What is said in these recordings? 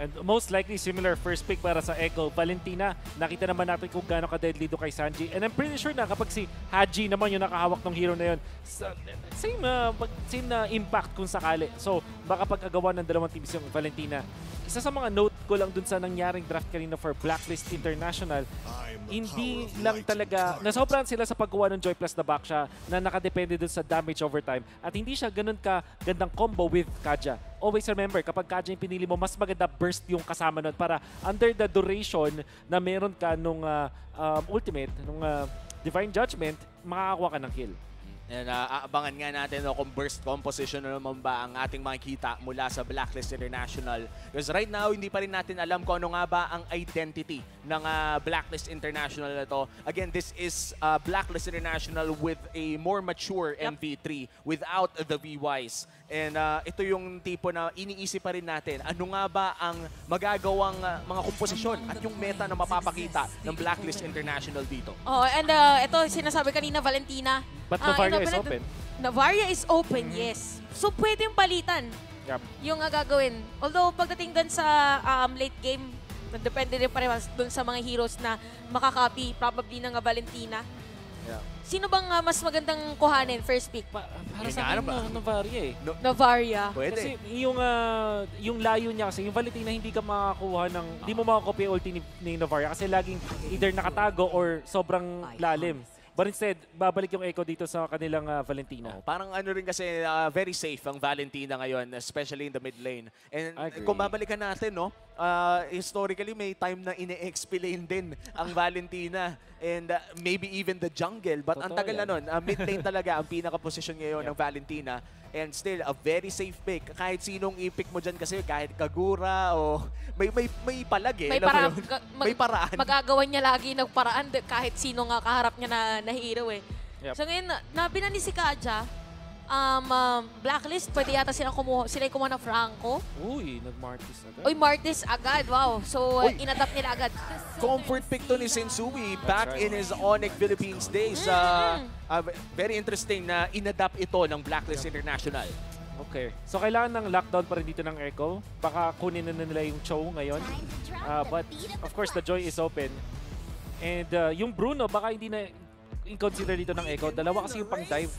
And most likely, similar first pick para sa Echo. Valentina, nakita naman natin kung gaano ka-deadly do kay Sanji. And I'm pretty sure na kapag si Haji naman yung nakahawak ng hero na yun, same na impact kung sakali. So, baka pag-agawan ng dalawang teams yung Valentina. Isa sa mga note ko lang dun sa nangyaring draft kanina for Blacklist International, hindi lang talaga, nasobrahan sila sa paggawa ng Joy Plus na back siya na nakadepende dun sa damage over time. At hindi siya ganun ka gandang combo with Kaja. Always remember, kapag Kaja yung pinili mo, mas maganda burst yung kasama nun para under the duration na meron ka nung ultimate, nung Divine Judgment, makakakuha ka ng kill. And aabangan nga natin kung burst composition na naman ba ang ating makikita mula sa Blacklist International. Because right now, hindi pa rin natin alam kung ano nga ba ang identity ng Blacklist International na to. Again, this is Blacklist International with a more mature MV3 without the VYs. And ito yung tipo na iniisip pa rin natin. Ano nga ba ang magagawang mga komposisyon at yung meta na mapapakita ng Blacklist International dito? Oh, and ito sinasabi kanina, Valentina. But Novaria is open. Novaria is open, yes. So pwedeng palitan yung gagawin. Although pagdating dun sa late game, depende rin pa rin dun sa mga heroes na makakopy probably ng Valentina. Yeah. Sino bang mas magandang kuhanin first pick? Para sa akin, Novaria eh. Novaria. Pwede. Kasi yung layo niya kasi, yung Valentina hindi ka makakuha ng, hindi mo makakopy ulti ni Novaria kasi laging either nakatago or sobrang lalim. But instead, babalik yung Echo dito sa kanilang Valentina. Parang ano rin kasi very safe ang Valentina ngayon, especially in the mid lane. And kung babalikan natin, no, historically may time na ine-XP lane din ang Valentina. And maybe even the jungle. But ang tagal na nun, mid lane talaga ang pinaka-position ngayon ng Valentina. And still, a very safe pick. Kahit sinong i-pick mo dyan kasi, kahit Kagura o may palag eh. May paraan. Magagawa niya lagi ng paraan kahit sino nga kaharap niya na hero eh. Yep. So ngayon, nabina ni si Kaja, Blacklist, pwede yata sila kumuha ng Franco. Uy, nag-Martis agad. Uy, Martis agad, wow. So, inadapt nila agad. Comfort pick to ni Sensui back in his Onyx Philippines days. Very interesting na inadapt ito ng Blacklist International. Okay. So, kailangan ng lockdown pa rin dito ng Echo. Baka kunin na nila yung Cho ngayon. But, of course, the Joy is open. And yung Bruno, baka hindi na i-consider dito ng Echo. Dalawa kasi yung pang-dive.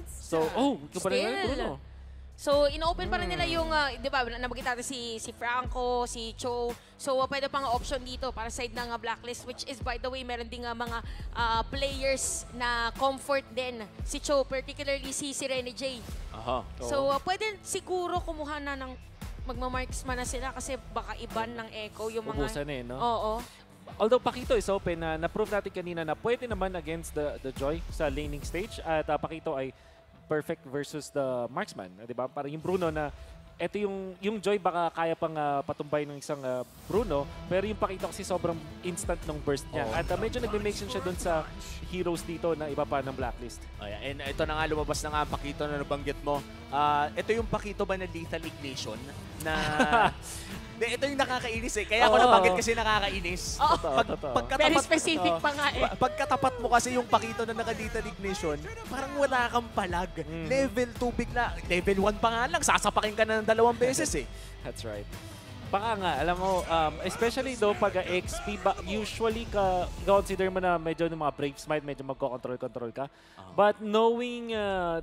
So, ito pa rin yung Bruno. So, ino-open pa rin nila yung, di ba, nabagit natin si Franco, si Cho. So, pwede pang option dito para side ng Blacklist, which is, by the way, meron din mga players na comfort din. Si Cho, particularly si Rene J. So, pwede siguro kumuha na ng magmamarksman na sila kasi baka iban ng Echo yung mga... Ubusan eh, no? Oo. Although Pakito is open, na-prove natin kanina na pwede naman against the Joy sa laning stage. At Pakito ay perfect versus the marksman, di ba? Parang yung Bruno na ito yung Joy baka kaya pang patumbay ng isang Bruno, pero yung Pakito kasi sobrang instant ng burst niya. At medyo nagme-make sense siya dun sa heroes dito na iba pa ng Blacklist. And ito na nga, lumabas na nga ang Pakito na nabanggit mo. Ito yung Pakito ba na Lethal Ignition? Na... ito yung nakakainis eh. Kaya ako nabanggit kasi nakakainis. Very specific pa nga eh. Pagkatapat mo kasi yung Pakito na naka-Lethal Ignition, parang wala kang palag. Level 2 bigla. Level 1 pa nga lang. Sasapakin ka na ng 2 beses eh. That's right. Baka nga, alam mo, especially though pag XP, usually consider mo na medyo ng mga Brave Smite, medyo magko-control ka. But knowing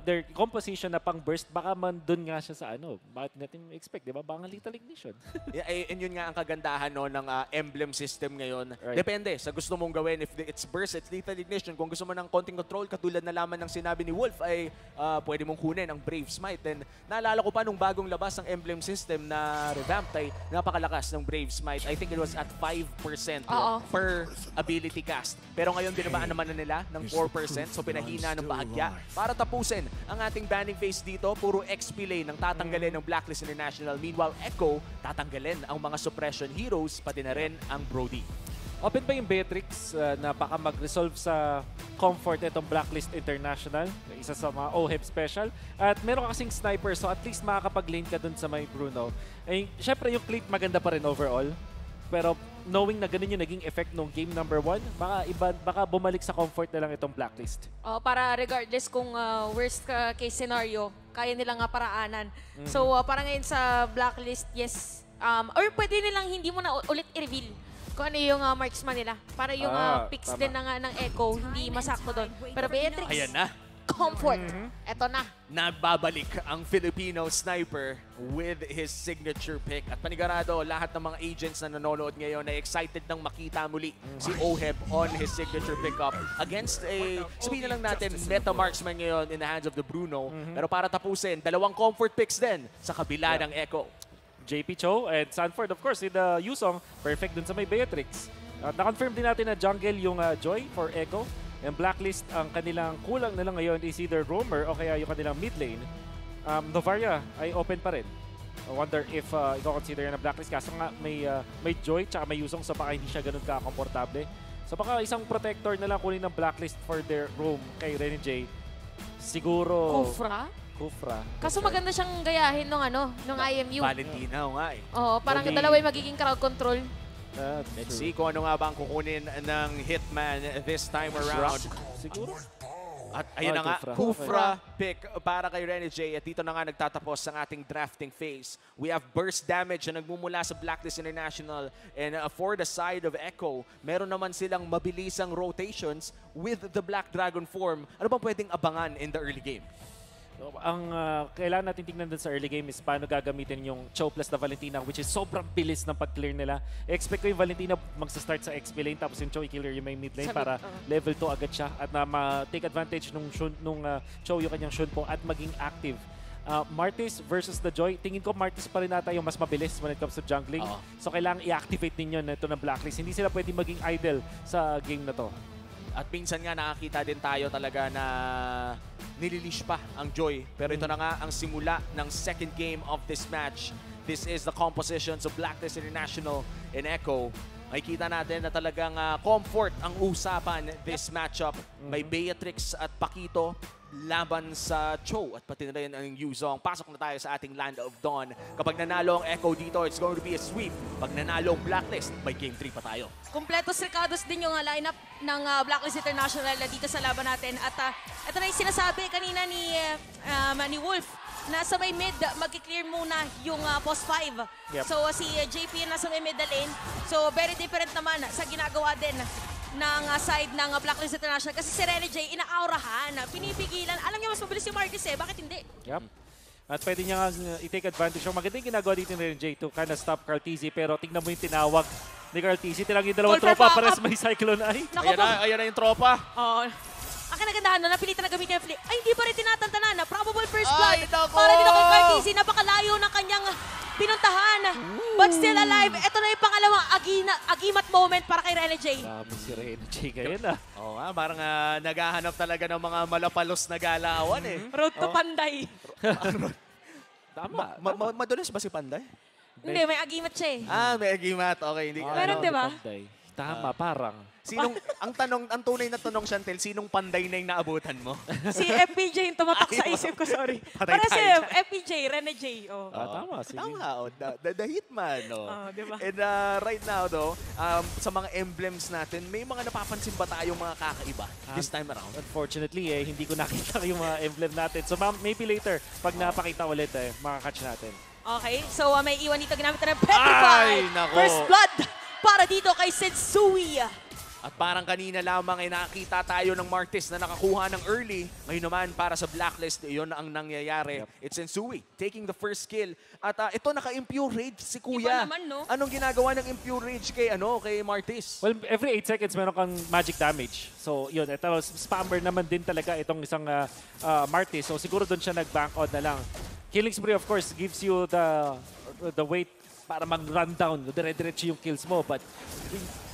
their composition na pang burst, baka man dun nga siya sa bakit natin expect, di ba? Baka Lethal Ignition. And yun nga ang kagandahan ng emblem system ngayon. Right. Depende sa gusto mong gawin. If it's burst, it's Lethal Ignition. Kung gusto mo ng konting control, katulad na lamang ng sinabi ni Wolf, ay pwede mong kunin ang Brave Smite. And naalala ko pa nung bagong labas ng emblem system na revamped ay napakalakas ng Brave Smite. I think it was at 5% per ability cast. Pero ngayon binabaan naman na nila ng 4%. So pinahina ng bahagya para tapusin ang ating banning phase dito. Puro XP lane ang tatanggalin ng Blacklist International. Meanwhile, Echo tatanggalin ang mga suppression heroes, pati na rin ang Brody. Open pa yung Beatrix na baka mag-resolve sa comfort itong Blacklist International. Isa sa mga OHIP special. At meron kasing sniper, so at least makakapag-lane ka dun sa may Bruno. Eh, syempre yung clip maganda pa rin overall. Pero knowing na ganun yung naging effect nung game number 1, baka bumalik sa comfort na lang itong Blacklist. Para regardless kung worst case scenario, kaya nila nga paraanan. So para ngayon sa Blacklist, yes, Or pwede nilang hindi mo na ulit i-reveal kung ano yung marksman nila. Para yung picks tama. din ng Echo, hindi masakto doon. Pero Beatrix, Ayan na. comfort. Eto na. Nagbabalik ang Filipino sniper with his signature pick. At panigurado, lahat ng mga agents na nanonood ngayon ay excited nang makita muli si Oheb on his signature pickup against a, sabihin na lang natin, meta marksman ngayon in the hands of the Bruno. Pero para tapusin, dalawang comfort picks din sa kabila ng Echo. JP Cho and Sanford, of course, with the Yusong, perfect dun sa may Beatrix. At na-confirm din natin na jungle yung Joy for Echo. And Blacklist, ang kanilang kulang na lang ngayon is either Roamer o kaya yung kanilang mid lane. Novaria ay open pa rin. I wonder if i-consider na Blacklist. Kaso nga may Joy tsaka may Yusong, so baka hindi siya ganun ka-komportable. So baka isang protector na lang kunin ng Blacklist for their roam kay Rene J. Siguro... Kufra. Kaso maganda siyang gayahin nung IMU. Valentina nga eh. Oo, parang Only- dalawa yung magiging crowd control. Let's see kung ano nga ba ang kukunin ng Hitman this time around. Siguro. At ayun na nga, Kufra. Kufra pick para kay Rene J. At dito na nga nagtatapos ang ating drafting phase. We have burst damage na nagmumula sa Blacklist International. And for the side of Echo, meron naman silang mabilisang rotations with the Black Dragon form. Ano ba pwedeng abangan in the early game? Ang kailangan natin tingnan dun sa early game is paano gagamitin yung Cho plus na Valentina, which is sobrang bilis ng pag-clear nila. Expect ko yung Valentina magsa-start sa XP lane, tapos yung Cho i-clear yung may mid lane para level 2 agad siya at na ma-take advantage nung Cho yung kanyang Shun po at maging active. Martis versus the Joy, tingin ko Martis pa rin nata yung mas mabilis when it comes to jungling. So kailangan i-activate ninyo na ito na Blacklist. Hindi sila pwede maging idle sa game na to. At minsan nga nakakita din tayo talaga na nililish pa ang Joy. Pero ito na nga ang simula ng second game of this match. This is the compositions of Blacklist International and Echo. Makikita natin na talagang comfort ang usapan this matchup. May Beatrix at Paquito laban sa Cho at pati na rin ang Yuzong. Pasok na tayo sa ating Land of Dawn. Kapag nanalo ang Echo dito, it's going to be a sweep. Pag nanalo ang Blacklist, may Game 3 pa tayo. Kompletos recados din yung lineup ng Blacklist International dito sa laban natin. At ito na yung sinasabi kanina ni Wolf na sa may mid, mag-clear muna yung post 5. Yep. So si JP nasa may middle lane. So very different naman sa ginagawa din ng side ng Blacklist International. Kasi si Rene J, inaaurahan, pinipigilan. Alam niya mas mabilis yung Martis bakit hindi? Yep. At pwede niya nga i-take advantage. So maganda yung ginagawa dito ni Rene J to kind of stop Carteezy. Pero tingnan mo yung tinawag ni Carteezy. Tinawag yung dalawang Call for tropa backup. para may Cyclone Eye. Naku po. Ayan na yung tropa. Oh. Ang kinagandahan na napilitan na gamitin yung flip. Ay, hindi pa rin tinatantanan na probable first blood. Ay, nako! Para dito kay Carteezy, napakalayo ng kanyang pinuntahan. But still alive. Ito na yung pangalawang agimat moment para kay Rene J. Dami si Rene J ngayon Oo nga, parang naghahanap talaga ng mga malapalos na galawan eh. Road to Panday. Tama. Madulas ba si Panday? Hindi, may agimat siya eh. May agimat. Okay, hindi. Meron, di ba? Tama, parang. Ang tunay na tanong, Chantel, sinong Panday na yung naabutan mo? Si FPJ yung tumatak sa isip ko, sorry. Patay Para si tayo dyan. FPJ, Rene J. Oh. Tama, sige. Tama, the Hitman. Diba? And right now, though, sa mga emblems natin, may mga napapansin ba tayong mga kakaiba this time around? Unfortunately, hindi ko nakita yung mga emblem natin. So maybe later, pag napakita ulit, makakatch natin. Okay, so may iwan dito ginamit na ng Petrify. Ay, nako. First blood para dito kay Sensui. At parang kanina lamang ay nakakita tayo ng Martis na nakakuha ng early. Ngayon naman para sa Blacklist, iyon ang nangyayari. Yep. It's Sensui taking the first kill. At ito naka-impure rage si Kuya. Iba naman, no? Anong ginagawa ng impure rage kay Martis? Well, every 8 seconds meron kang magic damage. So yun, ito, spammer naman din talaga itong isang Martis. So siguro doon siya nag-bank on na lang. Killing spree, of course, gives you the weight para mag-run down. Dire-diretso yung kills mo. But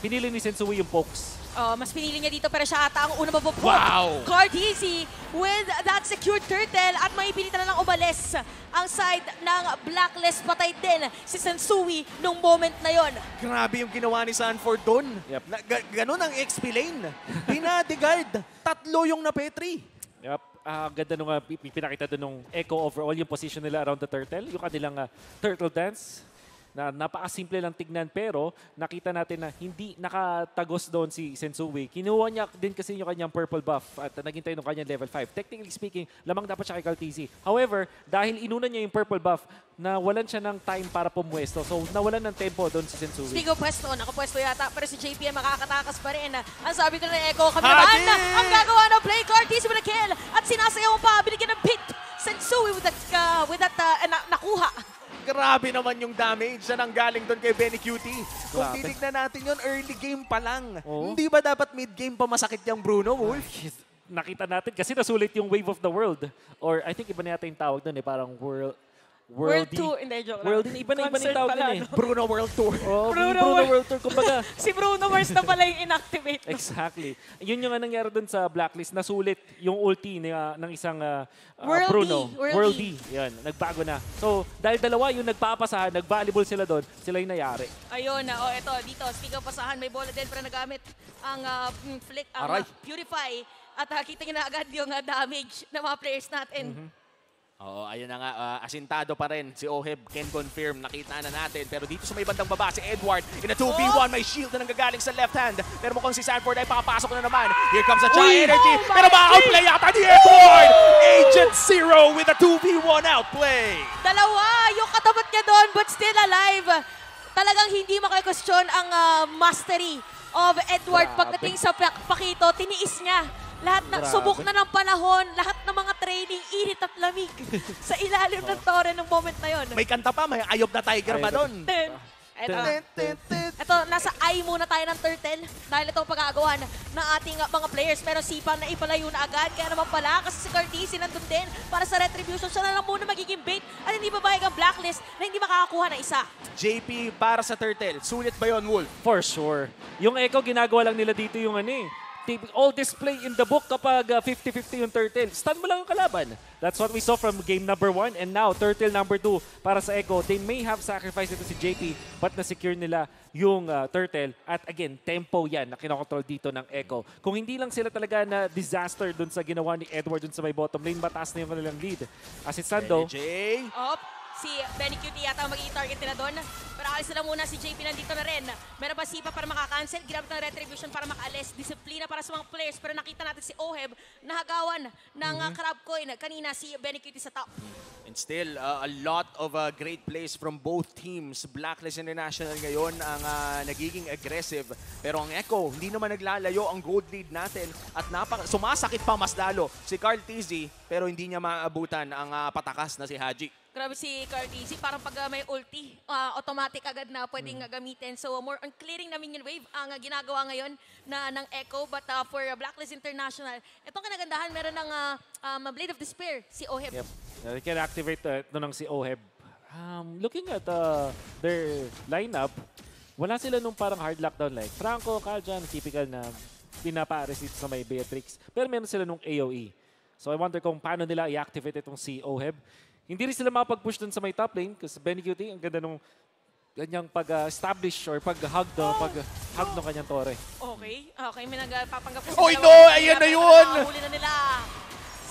pinili ni Sensui yung pokes. Mas pinili niya dito pero siya ata ang una mabubuo. Wow! Carteezy with that secured turtle at may pilitan na lang umalis ang side ng Blacklist. Patay din si Sensui nung moment na yon. Grabe yung ginawa ni Sanford doon. Yep. Ganon ang XP lane. Dinadigard. 3 yung napetri. Yep. Ganda nung pinakita doon nung Echo overall yung position nila around the turtle. Yung kanilang turtle dance. na napakasimple lang tignan pero nakita natin na hindi nakatagos doon si Sensui. Kinuha niya din kasi yung kanyang purple buff at naghintay ng kanyang level 5. Technically speaking, lamang dapat siya kay Carteezy. However, dahil inuna niya yung purple buff, nawalan siya ng time para pumuesto. So, nawalan ng tempo doon si Sensui. Speaking of pwesto, nakapwesto yata, pero si JP ay makakatakas pa rin. Ang sabi ko na Echo, kami naman ang gagawa ng play. Carteezy with a kill at sinasayaw pa, binigyan ng pit. Sensui with that nakuha. Grabe naman yung damage na nanggaling doon kay Benny Cutie. Kung Grabe. titignan natin yun, early game pa lang. Oo. Hindi ba dapat mid-game pa masakit yung Bruno, Wolf? Nakita natin kasi nasulit yung Wave of the World. Or I think iba na yata yung tawag doon parang World Worldy. 2, hindi, joke lang. World iba na yung tawag pala, doon no? Bruno World Tour. Oh, Bruno Bruno World. World Tour, kumbaga. Si Bruno Mars na pala yung inactivate. Exactly. Yun yung nangyari dun sa Blacklist. Nasulit yung ulti ng isang Worldy. Bruno. Worldy. Worldy. Yan, nagbago na. So, dahil dalawa yung nagpapasahan, nag-volleyball sila doon, sila yung nayari. Ayun na, eto, dito, speaking of pasahan, may bola din para nagamit ang flick, ang Aray. Purify. At kita niyo na agad yung damage ng mga players natin. Oo, ayun na nga, asintado pa rin si Oheb, can confirm, nakita na natin. Pero dito sa may bandang baba, si Edward, in a 2v1, may shield na nanggagaling sa left hand. Pero mukhang si Sanford ay papasok na naman. Here comes a Chai Energy, pero ma-outplay yata ni Edward! Agent Zero with a 2v1 outplay! Dalawa, yung katapat niya doon, but still alive. Talagang hindi makakwestiyon ang mastery of Edward Grabe. pagdating sa Pakito. Tiniis niya. Lahat na, Grabe. subok na ng panahon, lahat ng mga training, init at lamig sa ilalim ng tore ng moment na yon. May kanta pa, may Eye of the Tiger pa doon. Ito, nasa eye muna tayo ng turtle dahil ito ang pag-aagawan ng ating mga players. Pero sipa na ipalayo na agad. Kaya naman pala, kasi si Carteezy nandun din para sa retribution. Siya na lang muna magiging bait at hindi babayag ang blacklist na hindi makakakuha ng isa. JP para sa Turtle, sulit ba yun, Wolf? For sure. Yung Echo, ginagawa lang nila dito yung all display in the book kapag 50-50 yung Turtle. Stun mo lang yung kalaban. That's what we saw from game number 1 and now Turtle number 2 para sa Echo. They may have sacrificed ito si JP but na-secure nila yung Turtle. At again, tempo yan na kinokontrol dito ng Echo. Kung hindi lang sila talaga na disaster dun sa ginawa ni Edward dun sa may bottom lane, mataas na yung kanilang lead. As it stands though, NJ. Si Benny Cutie yata ang magiging target nila doon. Pero alis na muna si JP nandito na rin. Meron pa sipa para makakancel. Ginamit ng retribution para makaalis. Disiplina para sa mga players. Pero nakita natin si Oheb nahagawan ng crab coin. Kanina si Benny Cutie sa top. And still, a lot of great plays from both teams. Blacklist International ngayon ang nagiging aggressive. Pero ang Echo, hindi naman naglalayo ang gold lead natin. At sumasakit pa mas lalo si Carteezy. Pero hindi niya maabutan ang patakas na si Haji. Grabe si Carteezy. Parang pag may ulti, automatic agad na pwedeng gamitin. So more on clearing na minion wave ang ginagawa ngayon ng Echo. But for Blacklist International, itong kinagandahan, meron ng Blade of Despair, si Oheb. yep. They can activate ito ng si Oheb. Looking at their lineup, wala sila nung parang hard lockdown like Franco, Kaljan, typical na pinapares dito sa may Beatrix. Pero meron sila nung AoE. So I wonder kung paano nila i-activate itong si Oheb. Hindi rin sila makapag-push dun sa may top lane kasi Benny Cutie, ang ganda nung ganyang pag-establish or pag-hug ng kanyang tore. Okay, may nagpapanggap po. Oy, no! Ayan na yun! Huli na nila.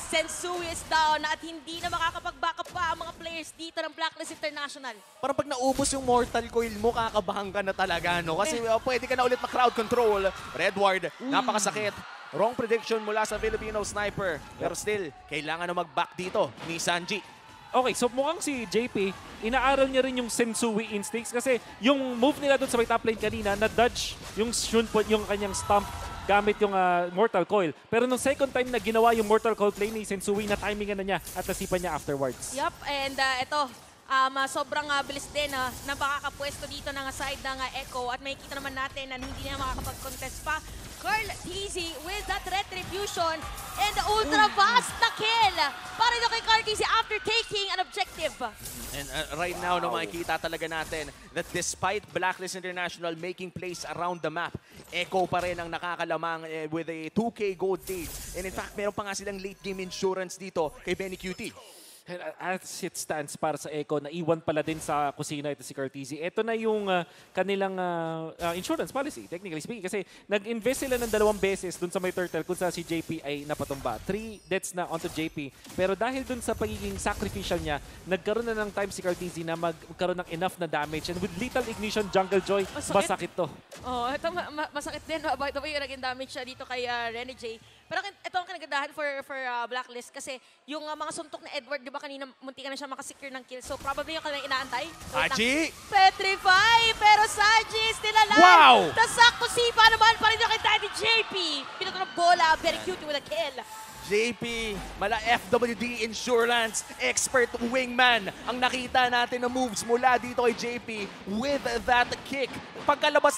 Sensui is down at hindi na makakapag-backup pa ang mga players dito ng Blacklist International. Parang pag naubos yung Mortal Coil mo, kakabahan ka na talaga, no? Kasi pwede ka na ulit ma-crowd control. Redward, napakasakit. Wrong prediction mula sa Filipino Sniper. Pero still, kailangan na mag-back dito ni Sanji. Okay, so mukhang si JP, inaaral niya rin yung Sensui instincts kasi yung move nila doon sa may top lane kanina, na-dodge yung Shunput, yung kanyang stomp gamit yung Mortal Coil. Pero nung second time na ginawa yung Mortal Coil play ni Sensui, na-timingan na niya at nasipan niya afterwards. Yup, and ito, sobrang bilis din na makakapwesto dito ng side ng Echo at makikita naman natin na hindi na makakapag-contest pa. Carteezy with that retribution and the ultra fast na kill para dito kay Carteezy after taking an objective. And right now, no, makikita talaga natin that despite Blacklist International making plays around the map, Echo pa rin ang nakakalamang with a 2K gold lead. And in fact, meron pa nga silang late game insurance dito kay Benny Cutie. As it stands para sa Echo, naiwan pala din sa kusina ito si Cartesi. Ito na yung kanilang insurance policy, technically speaking. Kasi nag-invest sila ng 2 beses dun sa may turtle kung saan si JP ay napatumba. 3 deaths na onto JP. Pero dahil dun sa pagiging sacrificial niya, nagkaroon na ng time si Cartesi na magkaroon ng enough na damage. And with Lethal Ignition, Jungle Joy, masakit to. Oh, ito masakit din. By the way, yung naging damage siya dito kay Rene J. Pero ito ang kinagandahan for Blacklist kasi yung mga suntok na Edward, di ba kanina munti ka na siya makasecure ng kill. So probably yung kanilang inaantay. Haji! Petrify! Pero Saji still alive! Wow! Tasakto sipa naman pa rin yung kay Daddy JP. Pinato ng bola, very cute with a kill. JP, mala FWD Insurance, expert wingman. Ang nakita natin na moves mula dito kay JP with that kick. Pagkalabas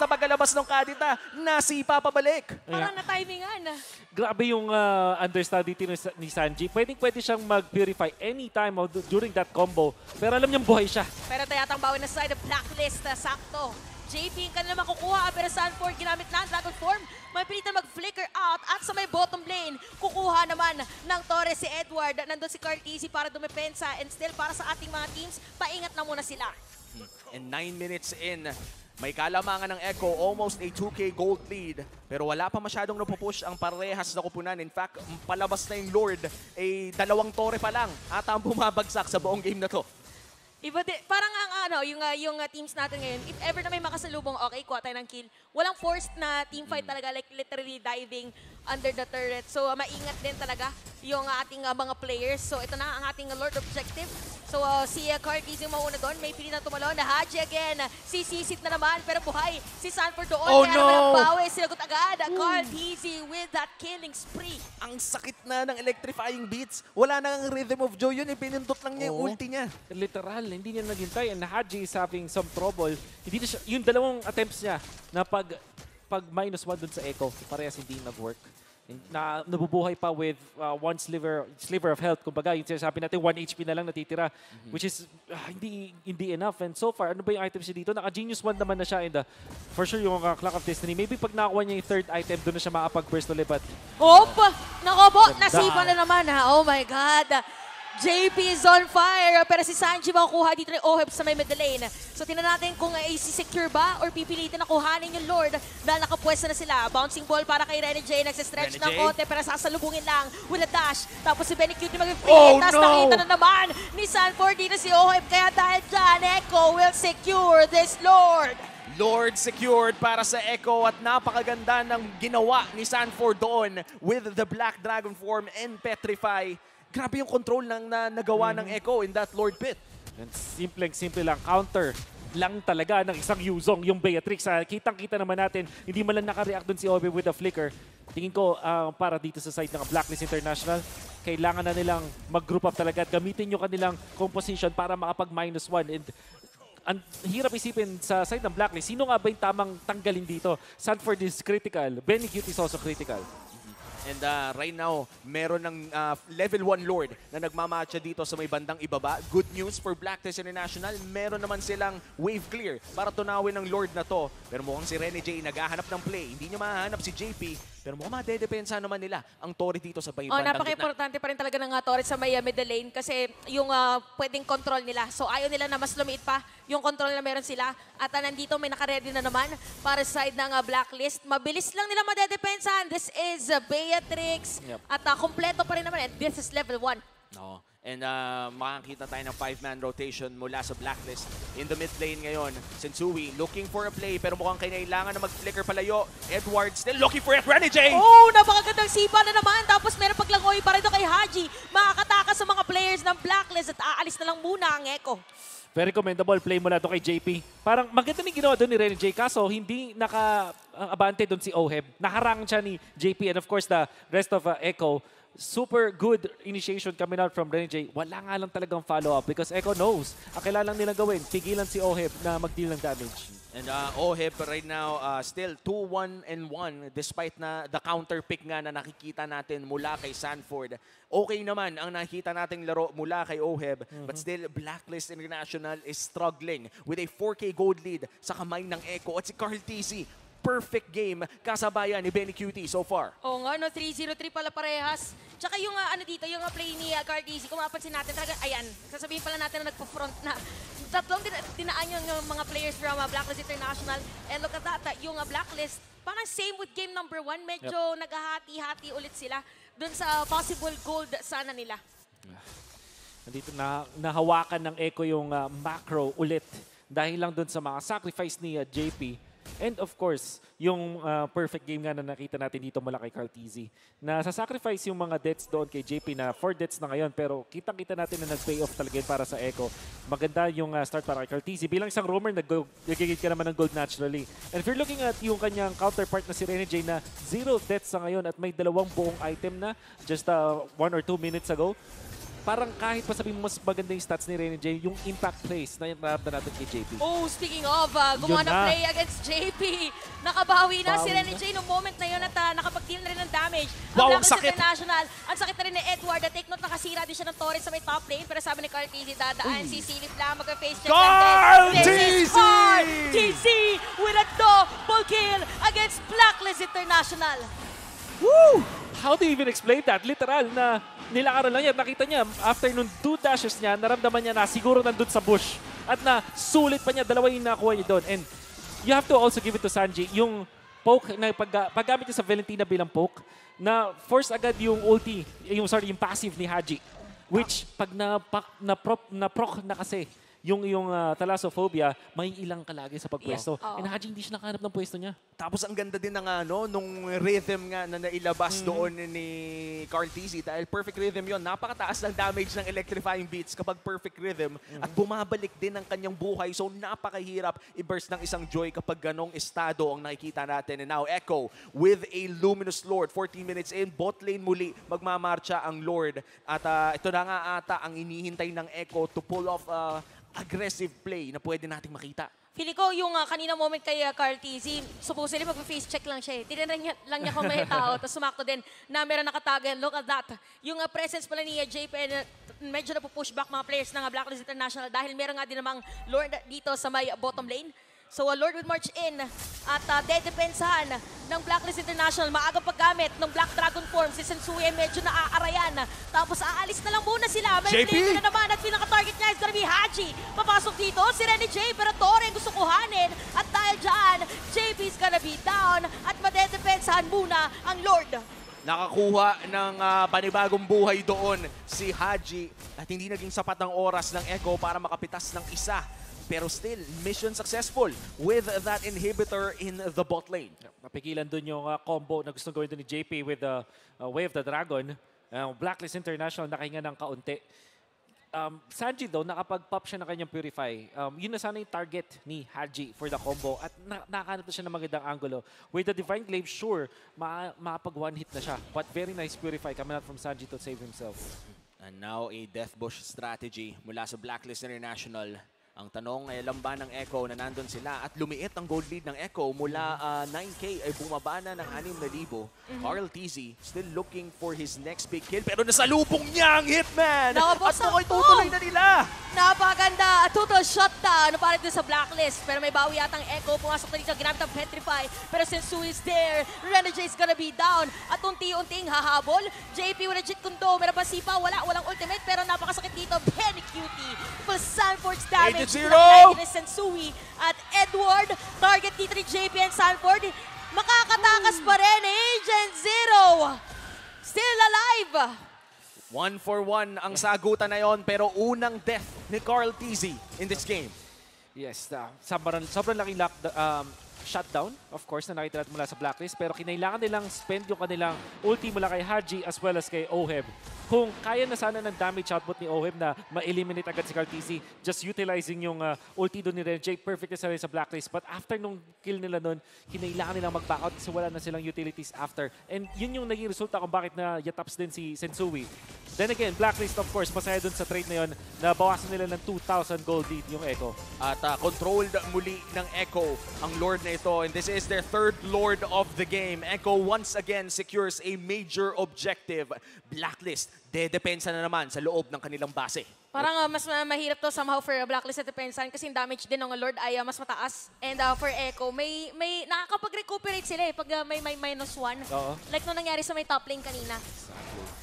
ng kadita, nasipa pabalik. Parang na-timingan. Grabe yung understudy ni Sanji. Pwede siyang mag-purify anytime during that combo. Pero alam niyang buhay siya. Pero tayatang bawin na side of Blacklist, sakto. JP ka na makukuha, pero Sanford ginamit na ang Dragon Form. May pilitan mag-flicker out at sa may bottom lane, kukuha naman ng Torres si Edward. Nandun si Cartesi para dumepensa and still para sa ating mga teams, paingat na muna sila. And 9 minutes in, may kalamangan ng Echo, almost a 2K gold lead. Pero wala pa masyadong napupush ang parehas na kupunan. In fact, palabas na yung Lord, 2 tore pa lang at ang bumabagsak sa buong game na to. Iba parang yung teams natin ngayon, if ever na may makasalubong, okay, kuha tayo ng kill. Walang forced na team fight talaga, like literally diving under the turret. So maingat din talaga yung ating mga players. So ito na ang ating Lord objective. So si Cartesi yung mauna doon, may pili na tumalon na Haji again. Sisisit na naman, pero buhay si Sanford doon. Oh, kaya no! naman ang bawi, sinagot agad. Cartesi with that killing spree. Ang sakit na ng electrifying beats. Wala nang rhythm of joy yun, pinindot lang niya yung ulti niya. Literal, hindi niya naghintay. And Haji is having some trouble. Hindi na siya, yung 2 attempts niya na pag -1 dun sa Echo, parehas hindi nag-work. Nabubuhay pa with 1 sliver of health. Kumbaga, yung sinasabi natin, 1 HP na lang natitira, which is hindi enough. And so far, ano ba yung items niya dito? Naka-Genius 1 naman na siya. And for sure, yung Clock of Destiny, maybe pag nakakuha niya yung 3rd item, doon na siya makapag-burst ulit. But Opa! Nakobo! Nasipa na naman ha. Oh my God! JP is on fire, pero si Sanji makukuha dito ng Oheb sa may middle lane. So tingnan natin kung i-secure ba or pipilitin na kuhanin yung Lord dahil nakapwesto na sila. Bouncing ball para kay Rene J, nagsistretch ng konti pero sasalubungin lang with a dash. Tapos si Benny Cute mag-free, tapos nakita na naman ni Sanford dito si Oheb. Kaya dahil dyan, Echo will secure this Lord. Lord secured para sa Echo at napakaganda ng ginawa ni Sanford doon with the Black Dragon Form and Petrify. Grabe yung control ng nagawa ng Echo in that Lord Pit. Simple lang. Counter lang talaga ng isang Yuzong, yung Beatrix. Kitang-kita naman natin, hindi man lang nakareact dun si Obi with a flicker. Tingin ko, para dito sa side ng Blacklist International, kailangan na nilang mag-group up talaga at gamitin yung kanilang composition para makapag-1. And ang hirap isipin sa side ng Blacklist, sino nga ba yung tamang tanggalin dito? Sanford is critical. Benny Cute is also critical. And right now, meron ng level 1 Lord na nagmamatcha dito sa may bandang ibaba. Good news for Blacklist International. Meron naman silang wave clear para tunawin ng Lord na to. Pero mukhang si Rene J naghahanap ng play. Hindi niya mahahanap si JP. Pero mukhang madedepensa naman nila ang Torre dito sa bandang gitna. Napaka-importante pa rin talaga ng Torre sa may middle lane kasi yung pwedeng control nila. So ayaw nila na mas lumiit pa yung control na meron sila. At nandito may nakaready na naman para side ng Blacklist. Mabilis lang nila madedepensahan. This is Beatrix. Yep. At kompleto pa rin naman. And this is level 1. No. And makakita tayo ng 5-man rotation mula sa Blacklist. In the mid lane ngayon, Sensui looking for a play pero mukhang kailangan na mag-flicker palayo. Edward still looking for it. Rene J! Oh, napakagandang sipa na naman. Tapos meron paglangoy pa rin ito kay Haji. Makakatakas sa mga players ng Blacklist at aalis na lang muna ang Echo. Very commendable play mula doon kay JP. Parang maganda na ginawa doon ni Rene J. Kaso hindi naka-abante doon si Oheb. Naharang siya ni JP and of course the rest of Echo. Super good initiation coming out from Rene J. Wala nga lang talagang follow-up because Echo knows. Ang kailangan nilang gawin, pigilan si Oheb na mag-deal ng damage. And Oheb right now still 2-1-1 despite na the counter pick nga na nakikita natin mula kay Sanford. Okay naman ang nakikita nating laro mula kay Oheb but still Blacklist International is struggling with a 4K gold lead sa kamay ng Echo at si Cartesi perfect game kasabayan ni Benny QT so far. Oo nga, no, 3-0-3 pala parehas. Tsaka yung ano dito, yung play ni Carl Easy, kung mapapansin natin talaga, ayan, sasabihin pala natin na nagpo-front na. Tatlong dinaan yung mga players from Blacklist International. And look at that, yung Blacklist, parang same with game number 1, medyo naghahati-hati ulit sila dun sa possible gold sana nila. Nandito nahawakan ng Echo yung macro ulit dahil lang dun sa mga sacrifice ni JP. And of course, yung perfect game nga na nakita natin dito mula kay Carl TZ. Na sa-sacrifice yung mga deaths doon kay JP na 4 deaths na ngayon pero kitang-kita natin na nag-pay off talaga yun para sa Echo. Maganda yung start para kay Carl TZ. Bilang isang roamer, nag-gigit ka naman ng gold naturally. And if you're looking at yung kanyang counterpart na si Rene J na 0 deaths sa ngayon at may 2 buong item na just 1 or 2 minutes ago, parang kahit pa sabihin mo mas maganda yung stats ni Rene J, yung impact plays na yung naraptan natin kay JP. Oh, speaking of, gumawa na play against JP. Nakabawi na si Rene J nung moment na yun at nakapag-deal na rin ng damage. Wow, ang ang sakit! International, ang sakit na rin ni Edward. Take note, nakasira din siya ng Torres sa may top lane. Pero sabi ni Carl TZ, dadaan si Silip lang, mag-face check Carl natin. This is TZ! Carl TZ with a double kill against Blacklist International. Woo! How do you even explain that? Literal na nilakaran lang yan. Nakita niya, after nung 2 dashes niya, naramdaman niya na siguro nandun sa bush. At na sulit pa niya, 2 yung nakuha niya doon. And you have to also give it to Sanji. Yung poke, na paggamit niya sa Valentina bilang poke, na force agad yung ulti, yung passive ni Haji. Which, pag na-proc na kasi, yung Thalassophobia, may ilang kalagi sa pagpwesto. Yeah. And Haji hindi siya nakahanap ng pwesto niya. Tapos ang ganda din ng nung rhythm nga na nailabas doon ni Carl TZ dahil perfect rhythm yon. Napakataas ng damage ng electrifying beats kapag perfect rhythm at bumabalik din ang kanyang buhay. So napakahirap i-burst ng isang Joy kapag ganong estado ang nakikita natin. And now Echo with a Luminous Lord. 14 minutes in, bot lane muli magmamarcha ang Lord. At ito na nga ata ang inihintay ng Echo to pull off aggressive play na pwede nating makita. Feeling ko yung kanina moment kay Carl TZ, supposedly mag-face check lang siya. Tinanong lang niya kung may tao, tapos sumakto din na meron nakatagan. Look at that. Yung presence pala ni JP, medyo na-push back mga players ng Blacklist International dahil meron nga din namang Lord dito sa may bottom lane. So Lord will march in at dedepensahan ng Blacklist International. Maagang paggamit ng Black Dragon form. Si Sensui medyo naaarayan. Tapos aalis na lang muna sila. May play na naman at pinaka-target niya is gonna be Haji. Papasok dito si Rene J pero Torre gusto kuhanin. At dahil dyan, JP is gonna be down at madedepensahan muna ang Lord. Nakakuha ng panibagong buhay doon si Haji at hindi naging sapat ang oras ng Echo para makapitas ng isa. Pero still, mission successful with that inhibitor in the bot lane. Napigilan dun yung combo na gustong gawin dun ni JP with the Way of the Dragon. Blacklist International nakahinga ng kaunti. Sanji daw, nakapag-pop siya ng kanyang Purify. Yun na sana yung target ni Haji for the combo. At nakahanap na siya ng magandang angulo. With the Divine Glaive, sure, makapag-one hit na siya. But very nice Purify coming out from Sanji to save himself. And now a Death Bush strategy mula sa Blacklist International. Ang tanong ay alam ba ng Echo na nandun sila at lumiit ang gold lead ng Echo mula 9K ay bumaba na ng 6,000. Carl TZ still looking for his next big kill pero nasalubong niya ang Hitman! At mukhang tutuloy na nila! Napaganda! Total shutdown para dito sa Blacklist. Pero may bawi yatang Echo. Pumasok na dito, ginamit ang Petrify. Pero Sensui is there. Rene J is gonna be down. At unti-unting hahabol. JP with a Jit Kundo. Meron pa sipa. Walang ultimate. Pero napakasakit dito. Benny Cutie. Full Sanford's damage. Ni Sensui. At Edward. Target dito ni JP and Sanford. Makakatakas pa rin. Agent Zero. Still alive. 1 for 1 ang sagutan na yon pero unang death ni Carl TZ in this game. Yes, sobrang laking shutdown, of course, na nakita natin mula sa Blacklist. Pero kinailangan nilang spend yung kanilang ulti mula kay Haji as well as kay Oheb. Kung kaya na sana ng damage output ni Oheb na ma-eliminate agad si Carl TZ, just utilizing yung ulti doon ni Renjay, perfect na sila sa Blacklist. But after nung kill nila doon, kinailangan nilang mag-back out kasi wala na silang utilities after. And yun yung naging resulta kung bakit na yataps din si Sensui. Then again, Blacklist, of course, masaya doon sa trade na yun na bawasan nila ng 2,000 gold lead yung Echo. At controlled muli ng Echo ang Lord na ito, and this is their third Lord of the game. Echo once again secures a major objective. Blacklist, dedepensa na naman sa loob ng kanilang base. Parang mas mahirap to somehow for Blacklist at Depensan kasi yung damage din ng Lord ay mas mataas. And for Echo, may nakakapag-recuperate sila pag may -1. Oo. Like nung nangyari sa may top lane kanina.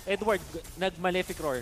Edward, nag-Malefic Roar.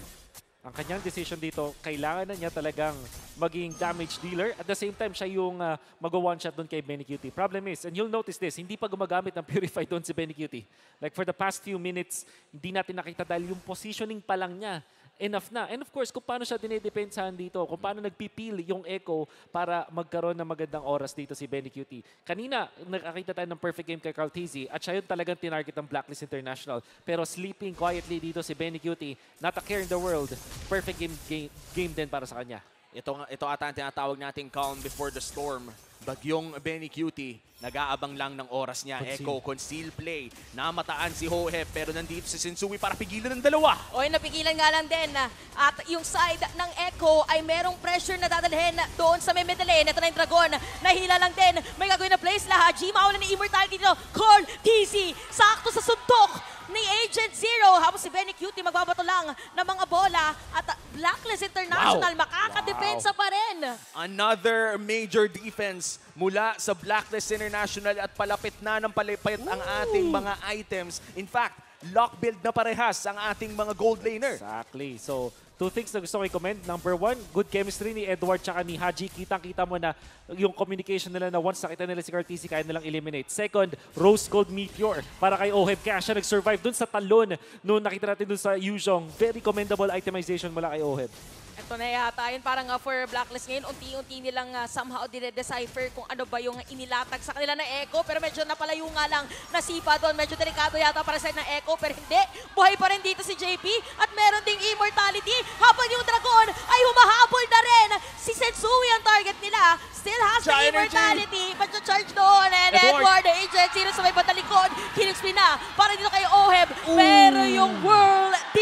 Ang kanyang decision dito, kailangan na niya talagang maging damage dealer. At the same time, siya yung mag-one-shot doon kay Benny-QT. Problem is, and you'll notice this, hindi pa gumagamit ng Purify doon si Benny-QT. Like for the past few minutes, hindi natin nakita dahil yung positioning pa lang niya, enough na. And of course, kung paano siya dinedepensahan dito, kung paano nagpipil yung Echo para magkaroon ng magandang oras dito si Benny-QT. Kanina, nakakita tayo ng perfect game kay Carl Tizzy at siya yung talagang tinarget ng Blacklist International. Pero sleeping quietly dito si Benny-QT, not a care in the world, perfect game din para sa kanya. Ito ata ang tinatawag nating calm before the storm. Bagyong Benny-QT, nag-aabang lang ng oras niya. Echo, conceal play. Namataan si Hoheb, pero nandito si Sensui para pigilan ng dalawa. Oy, napigilan nga lang din. At yung side ng Echo ay merong pressure na dadalhin doon sa may middle lane. Ito na yung Dragon. Nahila lang din. May gagawin na plays lahat. G, mawala ni Immortality dito. Corn, TC, sakto sa suntok ni Agent Zero. Habang si Benny-QT magbabato lang ng mga bola. At Blacklist International makakadepensa pa rin. Another major defense mula sa Blacklist International at palapit na ng palipit ang ating mga items. In fact, lock build na parehas ang ating mga gold laner. Exactly. So, two things na gusto ko i-comment. Number one, good chemistry ni Edward tsaka ni Haji. Kitang-kita mo na yung communication nila na once nakita nila si Cartesi, kaya nilang eliminate. Second, Rose Gold Meteor para kay Oheb. Kaya siya nag-survive dun sa talon noon nakita natin dun sa Yuzhong. Very commendable itemization mula kay Oheb. Ito na yata yun, parang for Blacklist ngayon, unti-unti nilang somehow dire-decipher kung ano ba yung inilatag sa kanila na Echo. Pero medyo napalayo nga lang nasipa doon. Medyo delikado yata para sa ng Echo. Pero hindi, buhay pa rin dito si JP. At meron ding Immortality. Habang yung Dragon ay humahabol na rin. Si Sensui ang target nila. Still has the Immortality. Mag-charge doon. And Edward, Agent Zero sa may batalikod. Killing na para dito kay Oheb. Pero yung World D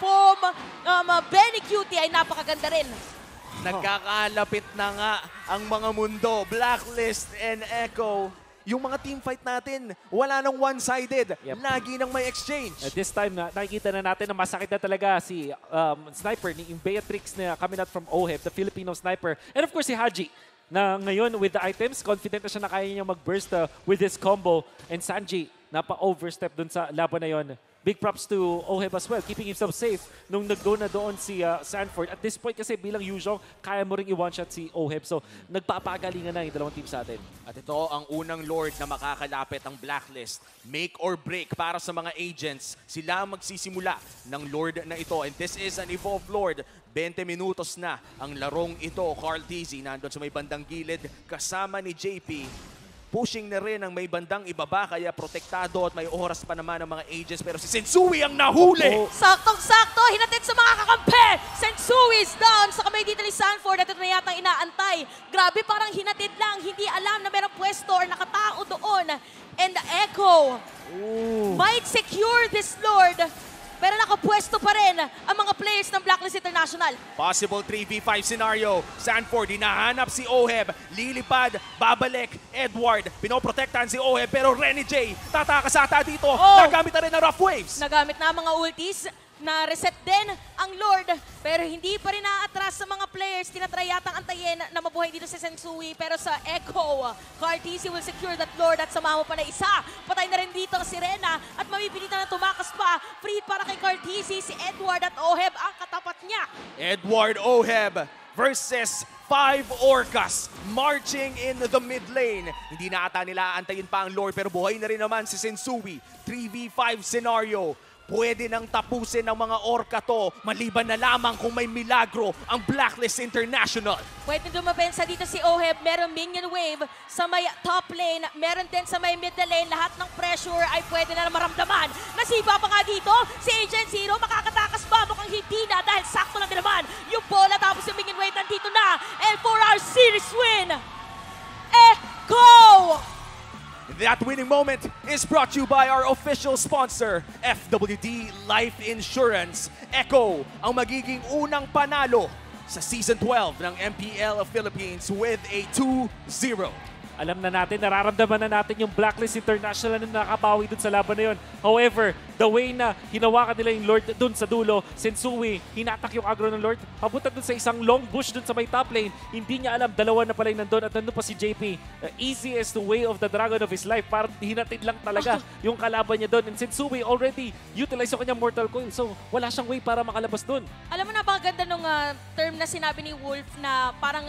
from Benny-QT ay napakaganda rin. Nagkakalapit na nga ang mga mundo. Blacklist and Echo. Yung mga team fight natin, wala nang one-sided. Yep. Lagi nang may exchange. At this time, nakikita na natin na masakit na talaga si sniper ni Beatrix na coming out from Oheb, the Filipino sniper. And of course, si Haji na ngayon with the items, confident na siya na kaya niya mag-burst with this combo. And Sanji, napa-overstep dun sa laban na yon. Big props to Oheb as well, keeping himself safe nung nag-go na doon si Sanford. At this point kasi bilang Yuzhong, kaya mo ring i-one-shot si Oheb. So nagpapagalingan na yung dalawang team sa atin. At ito ang unang Lord na makakalapit ang Blacklist. Make or break para sa mga agents. Sila magsisimula ng Lord na ito. And this is an Evolved Lord. 20 minutos na ang larong ito. Carl Tizzy nandun sa may bandang gilid kasama ni JP. Pushing na rin ang may bandang ibaba, kaya protektado at may oras pa naman ng mga agents. Pero si Sensui ang nahuli! Saktong-sakto, hinatid sa mga kakampi! Sensui is down sa kamay dito ni Sanford at ito na yatang inaantay. Grabe, parang hinatid lang, hindi alam na merong pwesto or nakatao doon. And the Echo might secure this Lord. Pero nakapwesto pa rin ang mga players ng Blacklist International. Possible 3v5 scenario. Sanford, hinahanap si Oheb. Lilipad, babalik. Edward, pinoprotektahan si Oheb. Pero Renny J, tatakas ata dito. Nagamit na rin ang rough waves. Nagamit na mga ultis. Na-reset din ang Lord. Pero hindi pa rin na-atras sa mga players. Tinatry yatang antayin na mabuhay dito si Sensui. Pero sa Echo, Cartesi will secure that Lord at sumama pa na isa. Patay na rin dito ang Sirena at mamipilitan na tumakas pa. Free para kay Cartesi, si Edward at Oheb ang katapat niya. Edward Oheb versus 5 Orcas marching in the mid lane. Hindi na ata nila antayin pa ang Lord pero buhay na rin naman si Sensui. 3v5 scenario. Pwede nang tapusin ng mga Orca to, maliban na lamang kung may milagro ang Blacklist International. Pwede dumabensa dito si Oheb, meron minion wave sa may top lane, meron din sa may middle lane, lahat ng pressure ay pwede na maramdaman. Nasiba pa nga dito, si Agent Zero makakatakas ba? Mukhang hindi na dahil sakto lang din naman yung bola tapos yung minion wave nandito na. And for our series win, Echo! That winning moment is brought to you by our official sponsor, FWD Life Insurance. Echo ang magiging unang panalo sa Season 12 ng MPL Philippines with a 2-0. alam na natin, nararamdaman na natin yung Blacklist International na nakabawi dun sa laban na yun. However, the way na hinawakan nila yung Lord dun sa dulo, Sensui, hinatak yung aggro ng Lord, papunta dun sa isang long bush dun sa may top lane. Hindi niya alam, dalawa na pala yung nandun at nandun pa si JP. Easiest way of the dragon of his life. Parang hinatid lang talaga yung kalaban niya dun. And Sensui already utilized yung kanyang Mortal Coil. So, wala siyang way para makalabas dun. Alam mo, napakaganda nung term na sinabi ni Wolf na parang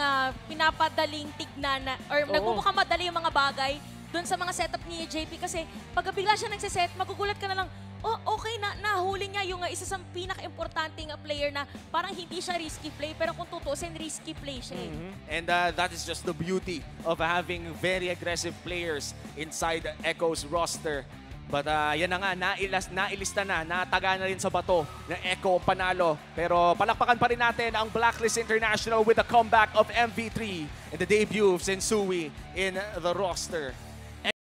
pinapadaling tignan or nagmumukhang madali yung mga bagay doon sa mga setup ni JP kasi pag bigla siya nagsiset, magugulat ka na lang, oh, okay na, nahuli niya yung isa sa pinaka-importanting player na parang hindi siya risky play pero kung tutusin, risky play siya. And that is just the beauty of having very aggressive players inside Echo's roster. But yan na nga, nailista na, nataga na rin sa bato ng Echo panalo. Pero palakpakan pa rin natin ang Blacklist International with the comeback of MV3 and the debut of Sensui in the roster.